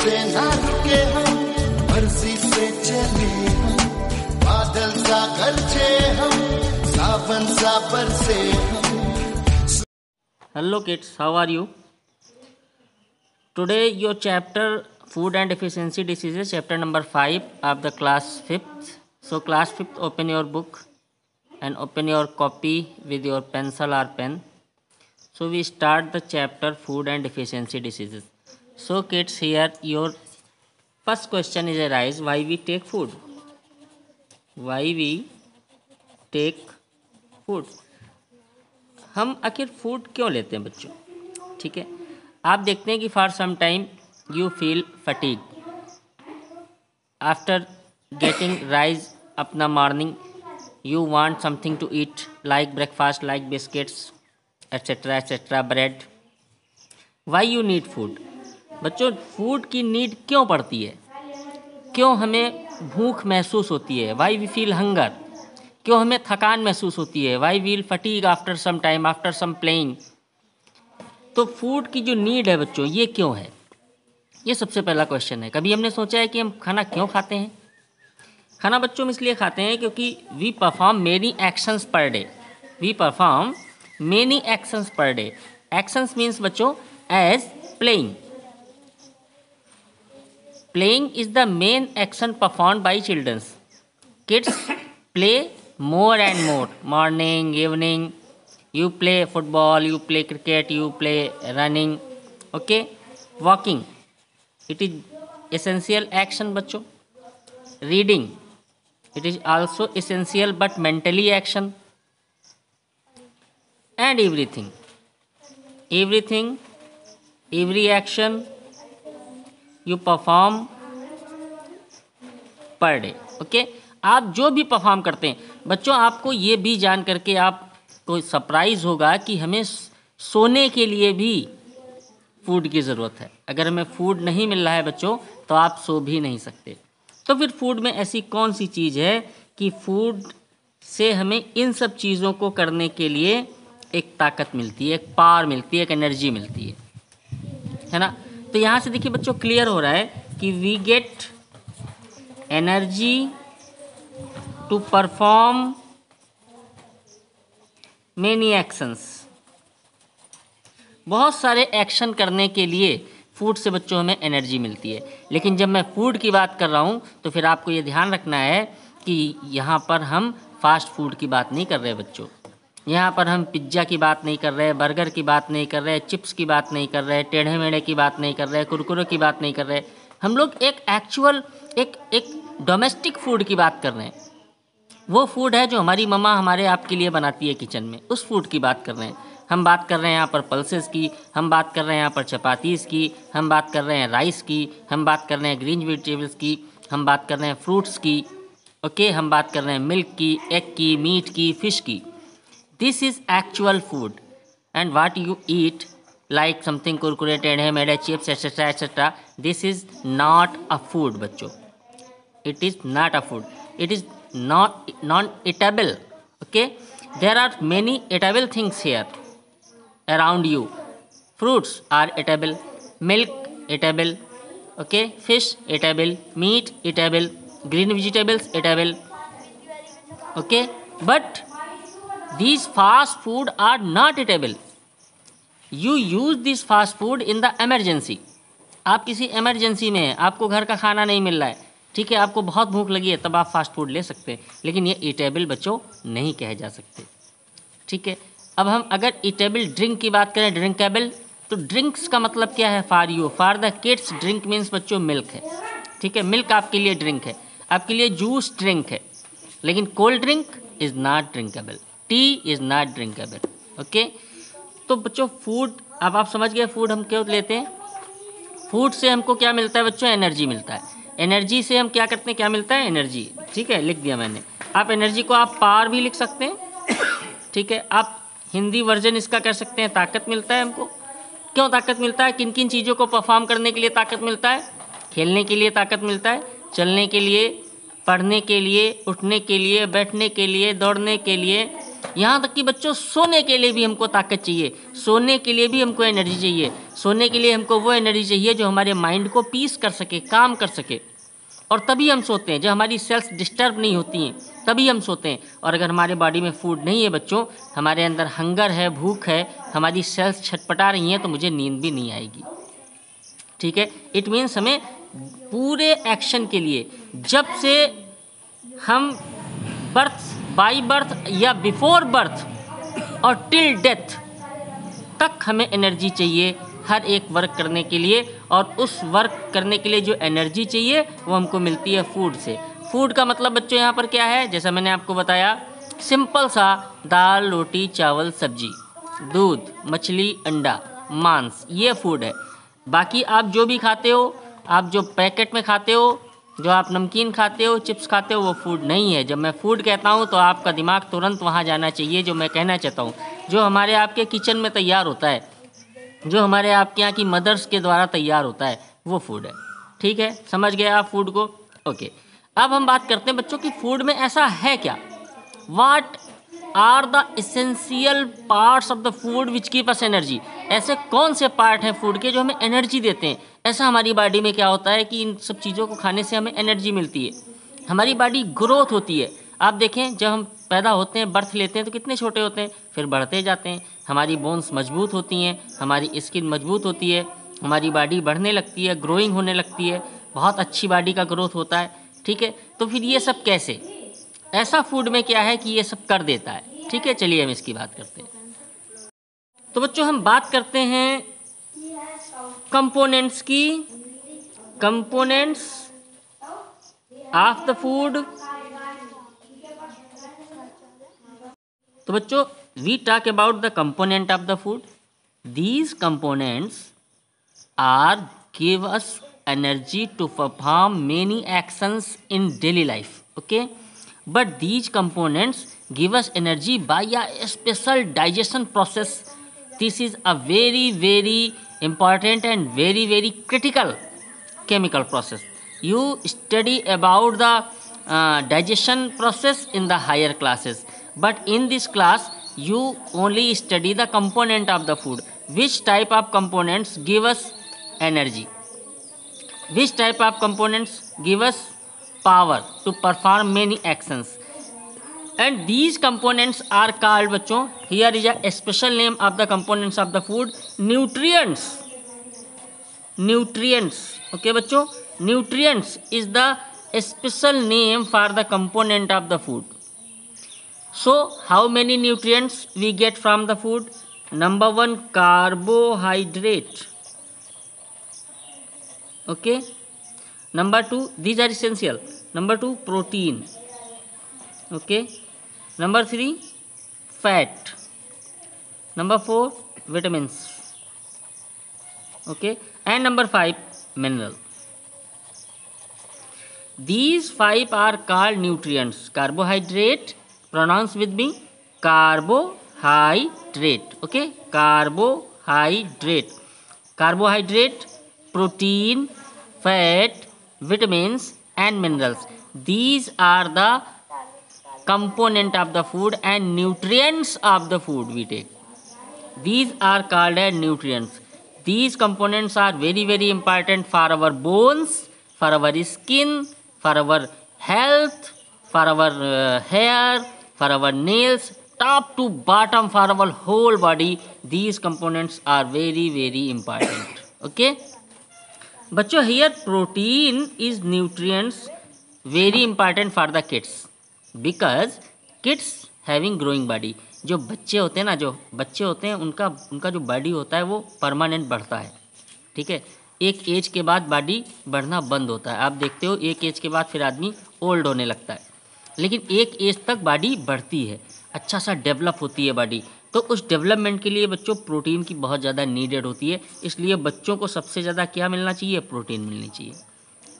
से ना रुके हम, मर्जी से चले हम, बादल सा गरजे हम, सावन सा बरसे हम। Hello kids, how are you? Today your chapter Food and Efficiency Diseases, chapter number 5 of the class 5th. So class 5th, open your book and open your copy with your pencil or pen. So we start the chapter Food and Efficiency Diseases. So kids, here your first question is arise, why we take food? Why we take food? हम आखिर food क्यों लेते हैं बच्चों? ठीक है, आप देखते हैं कि for some time you feel fatigue after getting rise अपना morning, you want something to eat like breakfast, like biscuits etcetera bread. Why you need food? बच्चों, फूड की नीड क्यों पड़ती है? क्यों हमें भूख महसूस होती है? Why we feel hunger? क्यों हमें थकान महसूस होती है? Why we'll fatigue after some time, after some playing? तो फूड की जो नीड है बच्चों, ये क्यों है? ये सबसे पहला क्वेश्चन है। कभी हमने सोचा है कि हम खाना क्यों खाते हैं? खाना बच्चों हम इसलिए खाते हैं क्योंकि we perform many actions per day. We perform many actions per day. Actions means बच्चों as playing. Playing is the main action performed by childrens. Kids play more and more, morning, evening, you play football, you play cricket, you play running, okay, walking, it is essential action बच्चों. Reading, it is also essential but mentally action. And everything, every action you perform per day, okay. आप जो भी perform करते हैं बच्चों, आपको ये भी जान करके आपको सरप्राइज़ होगा कि हमें सोने के लिए भी फूड की ज़रूरत है। अगर हमें फूड नहीं मिल रहा है बच्चों तो आप सो भी नहीं सकते। तो फिर फूड में ऐसी कौन सी चीज़ है कि फूड से हमें इन सब चीज़ों को करने के लिए एक ताकत मिलती है, एक पावर मिलती है, एक एनर्जी मिलती है ना। तो यहाँ से देखिए बच्चों क्लियर हो रहा है कि we get energy to perform many actions। बहुत सारे एक्शन करने के लिए फूड से बच्चों हमें एनर्जी मिलती है। लेकिन जब मैं फूड की बात कर रहा हूँ तो फिर आपको ये ध्यान रखना है कि यहाँ पर हम फास्ट फूड की बात नहीं कर रहे बच्चों। यहाँ पर हम पिज्ज़ा की बात नहीं कर रहे, बर्गर की बात नहीं कर रहे, चिप्स की बात नहीं कर रहे, टेढ़े मेढ़े की बात नहीं कर रहे, कुरकुरे की बात नहीं कर रहे। हम लोग एक एक्चुअल एक डोमेस्टिक फूड की बात कर रहे हैं। वो फूड है जो हमारी मम्मा हमारे आपके लिए बनाती है किचन में, उस फूड की बात कर रहे हैं। हम बात कर रहे हैं यहाँ पर पल्सेस की, हम बात कर रहे हैं यहाँ पर चपातीस की, हम बात कर रहे हैं राइस की, हम बात कर रहे हैं ग्रीन वेजिटेबल्स की, हम बात कर रहे हैं फ्रूट्स की, ओके, हम बात कर रहे हैं मिल्क की, एग की, मीट की, फिश की। This is actual food and what you eat like something Kurkure, Tedhe Medhe, chips etcetera, this is not a food बच्चों। It is not a food, it is non-eatable, okay. There are many eatable things here around you. Fruits are eatable, milk eatable, okay, fish eatable, meat eatable, green vegetables eatable, okay. But these fast food are not eatable. You use this fast food in the emergency. आप किसी emergency में हैं, आपको घर का खाना नहीं मिल रहा है, ठीक है, आपको बहुत भूख लगी है, तब आप फास्ट फूड ले सकते हैं। लेकिन ये ईटेबल बच्चों नहीं कहे जा सकते, ठीक है। अब हम अगर ईटेबल ड्रिंक की बात करें, ड्रिंकेबल, तो ड्रिंक्स का मतलब क्या है? For you, for the kids drink means बच्चों मिल्क है, ठीक है। मिल्क आपके लिए ड्रिंक है, आपके लिए जूस ड्रिंक है। लेकिन cold drink is not drinkable, T is not drinkable, okay. तो बच्चों फूड, अब आप समझ गए फूड हम क्यों लेते हैं। फूड से हमको क्या मिलता है बच्चों? एनर्जी मिलता है। एनर्जी से हम क्या करते हैं? क्या मिलता है? एनर्जी, ठीक है, लिख दिया मैंने। आप एनर्जी को आप पावर भी लिख सकते हैं, ठीक है। आप हिंदी वर्जन इसका कर सकते हैं ताकत मिलता है हमको। क्यों ताकत मिलता है? किन किन चीज़ों को परफॉर्म करने के लिए ताकत मिलता है? खेलने के लिए ताकत मिलता है, चलने के लिए, पढ़ने के लिए, उठने के लिए, बैठने के लिए, दौड़ने के लिए, यहाँ तक कि बच्चों सोने के लिए भी हमको ताकत चाहिए, सोने के लिए भी हमको एनर्जी चाहिए। सोने के लिए हमको वो एनर्जी चाहिए जो हमारे माइंड को पीस कर सके, काम कर सके, और तभी हम सोते हैं। जब हमारी सेल्स डिस्टर्ब नहीं होती हैं तभी हम सोते हैं। और अगर हमारे बॉडी में फूड नहीं है बच्चों, हमारे अंदर हंगर है, भूख है, हमारी सेल्स छटपटा रही हैं, तो मुझे नींद भी नहीं आएगी। ठीक है, इट मीन्स हमें पूरे एक्शन के लिए, जब से हम बर्थ, बाई बर्थ या बिफोर बर्थ और टिल डेथ तक हमें एनर्जी चाहिए हर एक वर्क करने के लिए। और उस वर्क करने के लिए जो एनर्जी चाहिए वो हमको मिलती है फूड से। फूड का मतलब बच्चों यहाँ पर क्या है, जैसा मैंने आपको बताया, सिंपल सा दाल, रोटी, चावल, सब्जी, दूध, मछली, अंडा, मांस, ये फूड है। बाकी आप जो भी खाते हो, आप जो पैकेट में खाते हो, जो आप नमकीन खाते हो, चिप्स खाते हो, वो फूड नहीं है। जब मैं फूड कहता हूँ तो आपका दिमाग तुरंत वहाँ जाना चाहिए जो मैं कहना चाहता हूँ। जो हमारे आपके किचन में तैयार होता है, जो हमारे आपके यहाँ की मदर्स के द्वारा तैयार होता है, वो फूड है। ठीक है, समझ गए आप फूड को? ओके, अब हम बात करते हैं बच्चों की फूड में ऐसा है क्या। What are the essential parts of the food which keep us energy. ऐसे कौन से पार्ट हैं फूड के जो हमें एनर्जी देते हैं। ऐसा हमारी बॉडी में क्या होता है कि इन सब चीज़ों को खाने से हमें एनर्जी मिलती है, हमारी बॉडी ग्रोथ होती है। आप देखें, जब हम पैदा होते हैं, बर्थ लेते हैं, तो कितने छोटे होते हैं, फिर बढ़ते जाते हैं। हमारी बोन्स मजबूत होती हैं, हमारी स्किन मजबूत होती है, हमारी बॉडी बढ़ने लगती है, ग्रोइंग होने लगती है, बहुत अच्छी बॉडी का ग्रोथ होता है। ठीक है, तो फिर ये सब कैसे, ऐसा फूड में क्या है कि ये सब कर देता है। ठीक है, चलिए हम इसकी बात करते हैं। तो बच्चों हम बात करते हैं कंपोनेंट्स की, कंपोनेंट्स ऑफ द फूड। तो बच्चों we talk about the component of the food. These components are give us energy to perform many actions in daily life, okay, but these components give us energy by a special digestion process. This is a very important and very critical chemical process. You study about the digestion process in the higher classes, but in this class you only study the component of the food. Which type of components give us energy, which type of components give us power to perform many actions, and these components are called bachcho, here is a special name of the components of the food, nutrients. Nutrients, okay bachcho, nutrients is the special name for the component of the food. So how many nutrients we get from the food? Number 1, carbohydrate, okay. Number 2, these are essential. Number 2, protein, okay. Number 3, fat. Number 4, vitamins, okay. And number 5, mineral. These 5 are called nutrients. Carbohydrate, pronounce with me, carbohydrate, okay. Carbohydrate, carbohydrate, protein, fat, vitamins and minerals. These are the component of the food and nutrients of the food we take. These are called as nutrients. These components are very important for our bones, for our skin, for our health, for our hair, for our nails, top to bottom, for our whole body. These components are very important, okay. बच्चों here protein is nutrients very important for the kids because kids having growing body. जो बच्चे होते हैं ना, जो बच्चे होते हैं उनका जो बॉडी होता है वो परमानेंट बढ़ता है। ठीक है, एक एज के बाद बॉडी बढ़ना बंद होता है। आप देखते हो एक एज के बाद फिर आदमी ओल्ड होने लगता है, लेकिन एक एज तक बॉडी बढ़ती है, अच्छा सा डेवलप होती है बॉडी। तो उस डेवलपमेंट के लिए बच्चों प्रोटीन की बहुत ज़्यादा नीडेड होती है। इसलिए बच्चों को सबसे ज़्यादा क्या मिलना चाहिए, प्रोटीन मिलनी चाहिए।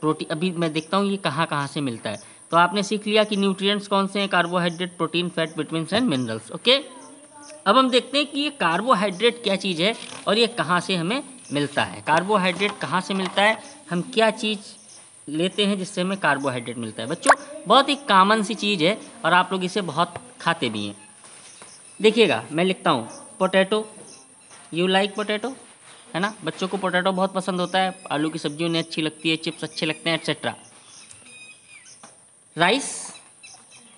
प्रोटीन अभी मैं देखता हूँ ये कहाँ से मिलता है। तो आपने सीख लिया कि न्यूट्रिएंट्स कौन से हैं, carbohydrate, protein, fat, vitamins and minerals, okay. अब हम देखते हैं कि ये कार्बोहाइड्रेट क्या चीज़ है और ये कहाँ से हमें मिलता है। कार्बोहाइड्रेट कहाँ से मिलता है, हम क्या चीज़ लेते हैं जिससे हमें कार्बोहाइड्रेट मिलता है। बच्चों बहुत ही कॉमन सी चीज़ है और आप लोग इसे बहुत खाते भी हैं। देखिएगा मैं लिखता हूँ पोटैटो, यू लाइक पोटैटो, है ना, बच्चों को पोटैटो बहुत पसंद होता है, आलू की सब्जी उन्हें अच्छी लगती है, चिप्स अच्छे लगते हैं, एट्सेट्रा। राइस,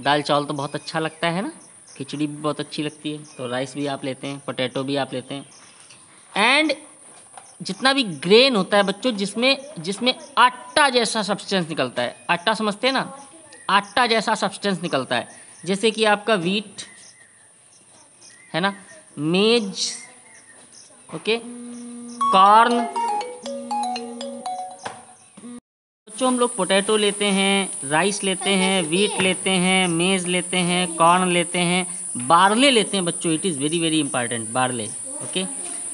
दाल चावल तो बहुत अच्छा लगता है ना, खिचड़ी भी बहुत अच्छी लगती है, तो राइस भी आप लेते हैं, पोटैटो भी आप लेते हैं। एंड जितना भी ग्रेन होता है बच्चों, जिसमें जिसमें आटा जैसा सब्सटेंस निकलता है, आटा समझते हैं ना, आटा जैसा सब्सटेंस निकलता है, जैसे कि आपका वीट है ना, मेज, ओके, कॉर्न। बच्चों हम लोग पोटैटो लेते हैं, राइस लेते हैं, वीट लेते हैं, मेज लेते हैं, कॉर्न लेते हैं, बार्ले लेते हैं बच्चों, it is very very important, barley, okay.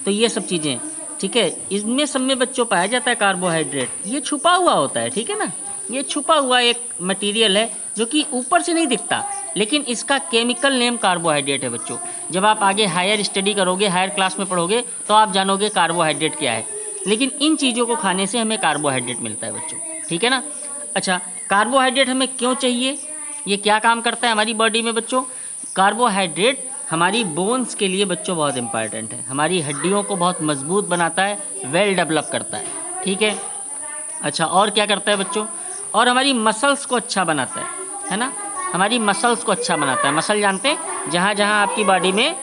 तो ये सब चीज़ें, ठीक है, इसमें सब में बच्चों पाया जाता है कार्बोहाइड्रेट, ये छुपा हुआ होता है, ठीक है ना, ये छुपा हुआ एक मटेरियल है जो कि ऊपर से नहीं दिखता, लेकिन इसका केमिकल नेम कार्बोहाइड्रेट है बच्चों। जब आप आगे हायर स्टडी करोगे, हायर क्लास में पढ़ोगे, तो आप जानोगे कार्बोहाइड्रेट क्या है। लेकिन इन चीज़ों को खाने से हमें कार्बोहाइड्रेट मिलता है बच्चों, ठीक है ना। अच्छा, कार्बोहाइड्रेट हमें क्यों चाहिए, ये क्या काम करता है हमारी बॉडी में बच्चों। कार्बोहाइड्रेट हमारी बोन्स के लिए बच्चों बहुत इंपॉर्टेंट है, हमारी हड्डियों को बहुत मजबूत बनाता है, वेल डेवलप करता है, ठीक है। अच्छा, और क्या करता है बच्चों, और हमारी मसल्स को अच्छा बनाता है ना, हमारी मसल्स को अच्छा बनाता है। मसल जानते हैं, जहाँ जहाँ आपकी बॉडी में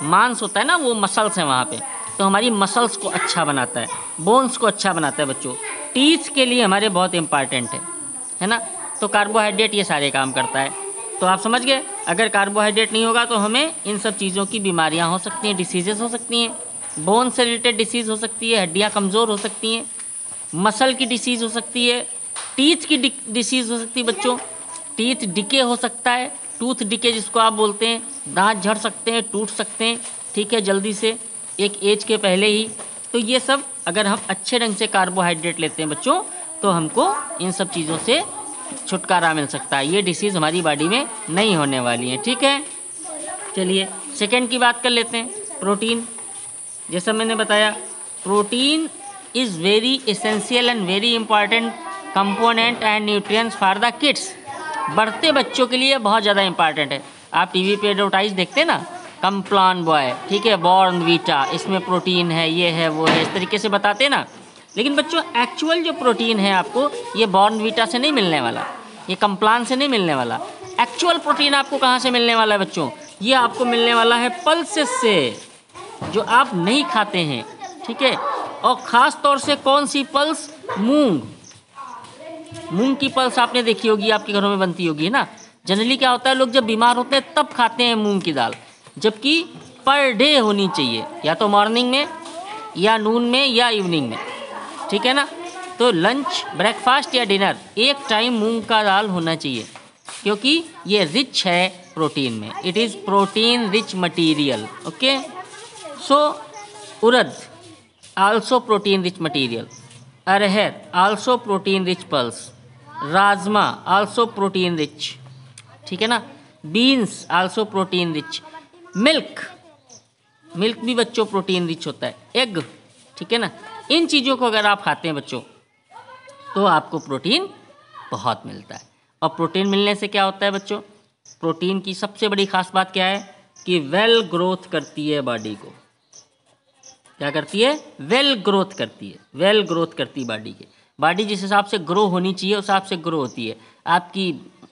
मांस होता है ना, वो मसल्स हैं वहाँ पे, तो हमारी मसल्स को अच्छा बनाता है, बोन्स को अच्छा बनाता है बच्चों, टीथ के लिए हमारे बहुत इंपॉर्टेंट है ना। तो कार्बोहाइड्रेट ये सारे काम करता है। तो आप समझ गए, अगर कार्बोहाइड्रेट नहीं होगा तो हमें इन सब चीज़ों की बीमारियां हो सकती हैं, डिसीजेस हो सकती हैं, बोन से रिलेटेड डिसीज़ हो सकती है, हड्डियां कमज़ोर हो सकती हैं, मसल की डिसीज़ हो सकती है, टीथ की डिसीज़ हो सकती है बच्चों, टीथ डिके हो सकता है, टूथ डिके जिसको आप बोलते हैं, दांत झड़ सकते हैं, टूट सकते हैं, ठीक है, जल्दी से, एक एज के पहले ही। तो ये सब अगर हम अच्छे ढंग से कार्बोहाइड्रेट लेते हैं बच्चों, तो हमको इन सब चीज़ों से छुटकारा मिल सकता है, ये डिसीज़ हमारी बॉडी में नहीं होने वाली है, ठीक है। चलिए सेकंड की बात कर लेते हैं, प्रोटीन। जैसा मैंने बताया, protein is very essential and very important component and nutrients for the kids. बढ़ते बच्चों के लिए बहुत ज़्यादा इंपॉर्टेंट है। आप टीवी पे एडवर्टाइज देखते हैं ना, कम्प्लान बॉय, ठीक है, बॉर्नवीटा, इसमें प्रोटीन है, ये है, वो है, इस तरीके से बताते हैं ना। लेकिन बच्चों एक्चुअल जो प्रोटीन है आपको, ये बॉर्नवीटा से नहीं मिलने वाला, ये कम्प्लान से नहीं मिलने वाला। एक्चुअल प्रोटीन आपको कहाँ से मिलने वाला है बच्चों, ये आपको मिलने वाला है पल्सेस से, जो आप नहीं खाते हैं, ठीक है। और ख़ास तौर से कौन सी पल्स, मूंग, मूंग की पल्स आपने देखी होगी, आपके घरों में बनती होगी ना। जनरली क्या होता है, लोग जब बीमार होते हैं तब खाते हैं मूंग की दाल, जबकि पर डे होनी चाहिए, या तो मॉर्निंग में, या नून में, या इवनिंग में, ठीक है ना। तो लंच, ब्रेकफास्ट या डिनर एक टाइम मूंग का दाल होना चाहिए, क्योंकि ये रिच है प्रोटीन में, it is protein rich material, okay. So urad also protein rich material, arhar also protein rich pulse, rajma also protein rich, ठीक है ना, beans also protein rich, milk, milk भी बच्चों प्रोटीन रिच होता है, एग, ठीक है ना। इन चीज़ों को अगर आप खाते हैं बच्चों, तो आपको प्रोटीन बहुत मिलता है। और प्रोटीन मिलने से क्या होता है बच्चों, प्रोटीन की सबसे बड़ी खास बात क्या है कि वेल ग्रोथ करती है बॉडी को। क्या करती है, वेल ग्रोथ करती है, वेल ग्रोथ करती है बॉडी के। बॉडी जिस हिसाब से ग्रो होनी चाहिए उस हिसाब से ग्रो होती है।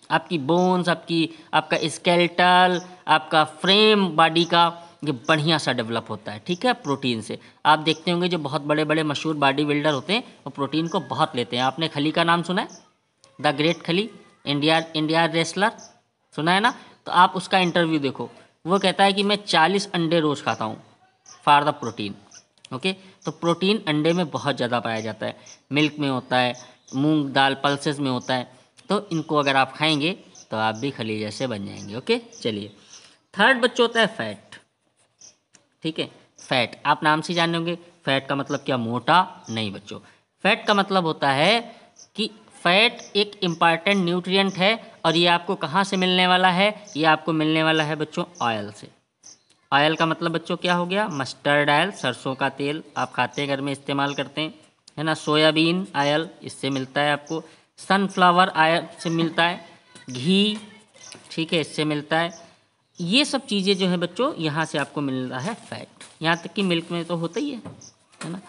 आपकी बोन्स, आपका स्केलेटल, आपका फ्रेम बॉडी का ये बढ़िया सा डेवलप होता है, ठीक है, प्रोटीन से। आप देखते होंगे जो बहुत बड़े बड़े मशहूर बॉडी बिल्डर होते हैं वो प्रोटीन को बहुत लेते हैं। आपने खली का नाम सुना है, द ग्रेट खली, इंडिया रेसलर, सुना है ना। तो आप उसका इंटरव्यू देखो, वो कहता है कि मैं 40 अंडे रोज़ खाता हूँ फॉर द प्रोटीन, ओके। तो प्रोटीन अंडे में बहुत ज़्यादा पाया जाता है, मिल्क में होता है, मूंग दाल पल्सेस में होता है। तो इनको अगर आप खाएंगे तो आप भी खली जैसे बन जाएंगे, ओके। चलिए थर्ड बच्चों होता है फैट, ठीक है। फैट आप नाम से जान लेंगे, फैट का मतलब क्या, मोटा नहीं बच्चों। फैट का मतलब होता है कि फैट एक इम्पॉर्टेंट न्यूट्रिएंट है, और ये आपको कहाँ से मिलने वाला है, ये आपको मिलने वाला है बच्चों ऑयल से। ऑयल का मतलब बच्चों क्या हो गया, मस्टर्ड ऑयल, सरसों का तेल आप खाते हैं, घर में इस्तेमाल करते हैं, है ना। सोयाबीन ऑयल, इससे मिलता है आपको। सनफ्लावर ऑयल से मिलता है, घी, ठीक है, इससे मिलता है। ये सब चीज़ें जो है बच्चों, यहाँ से आपको मिल रहा है फैट। यहाँ तक कि मिल्क में तो होता ही है ना।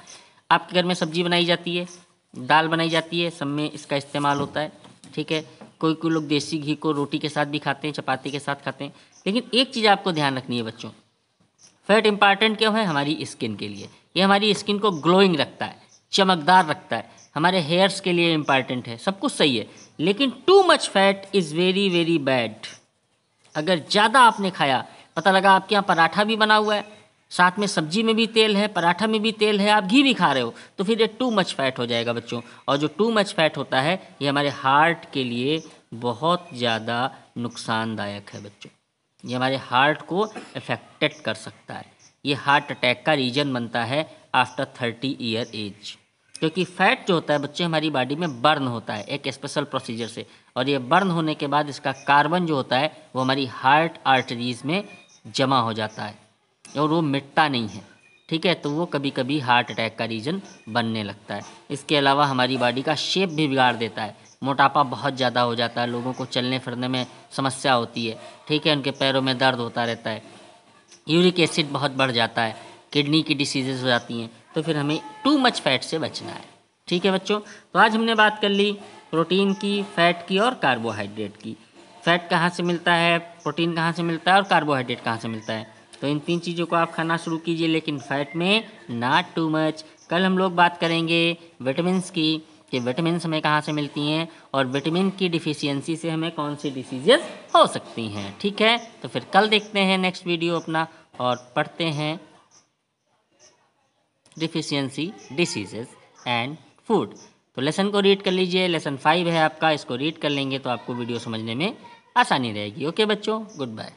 आपके घर में सब्जी बनाई जाती है, दाल बनाई जाती है, सब में इसका इस्तेमाल होता है, ठीक है। कोई कोई लोग देसी घी को रोटी के साथ भी खाते हैं, चपाती के साथ खाते हैं। लेकिन एक चीज़ आपको ध्यान रखनी है बच्चों, फैट इंपॉर्टेंट क्यों है? हमारी स्किन के लिए। ये हमारी स्किन को ग्लोइंग रखता है, चमकदार रखता है, हमारे हेयर्स के लिए इम्पॉर्टेंट है, सब कुछ सही है। लेकिन too much fat is very very bad. अगर ज़्यादा आपने खाया, पता लगा आपके यहाँ पराठा भी बना हुआ है, साथ में सब्जी में भी तेल है, पराठा में भी तेल है, आप घी भी खा रहे हो, तो फिर ये टू मच फैट हो जाएगा बच्चों। और जो टू मच फैट होता है ये हमारे हार्ट के लिए बहुत ज़्यादा नुकसानदायक है बच्चों। ये हमारे हार्ट को अफेक्टेड कर सकता है। ये हार्ट अटैक का रीज़न बनता है आफ्टर 30 ईयर एज। क्योंकि फैट जो होता है बच्चे हमारी बॉडी में बर्न होता है एक स्पेशल प्रोसीजर से, और ये बर्न होने के बाद इसका कार्बन जो होता है वो हमारी हार्ट आर्टरीज़ में जमा हो जाता है और वो मिटता नहीं है, ठीक है। तो वो कभी कभी हार्ट अटैक का रीज़न बनने लगता है। इसके अलावा हमारी बॉडी का शेप भी बिगाड़ देता है। मोटापा बहुत ज़्यादा हो जाता है, लोगों को चलने फिरने में समस्या होती है, ठीक है। उनके पैरों में दर्द होता रहता है, यूरिक एसिड बहुत बढ़ जाता है, किडनी की डिसीजेज हो जाती हैं। तो फिर हमें टू मच फैट से बचना है, ठीक है बच्चों। तो आज हमने बात कर ली प्रोटीन की, फैट की और कार्बोहाइड्रेट की। फैट कहाँ से मिलता है, प्रोटीन कहाँ से मिलता है और कार्बोहाइड्रेट कहाँ से मिलता है। तो इन 3 चीज़ों को आप खाना शुरू कीजिए, लेकिन फैट में नॉट टू मच। कल हम लोग बात करेंगे विटामिन्स की, कि विटामिन्स हमें कहाँ से मिलती हैं और विटामिन की डिफिशियंसी से हमें कौन सी डिसीजेस हो सकती हैं, ठीक है। तो फिर कल देखते हैं नेक्स्ट वीडियो अपना और पढ़ते हैं डिफिशियंसी, डिसीजेस एंड फूड। तो लेसन को रीड कर लीजिए, लेसन 5 है आपका, इसको रीड कर लेंगे तो आपको वीडियो समझने में आसानी रहेगी। ओके बच्चों, गुड बाय।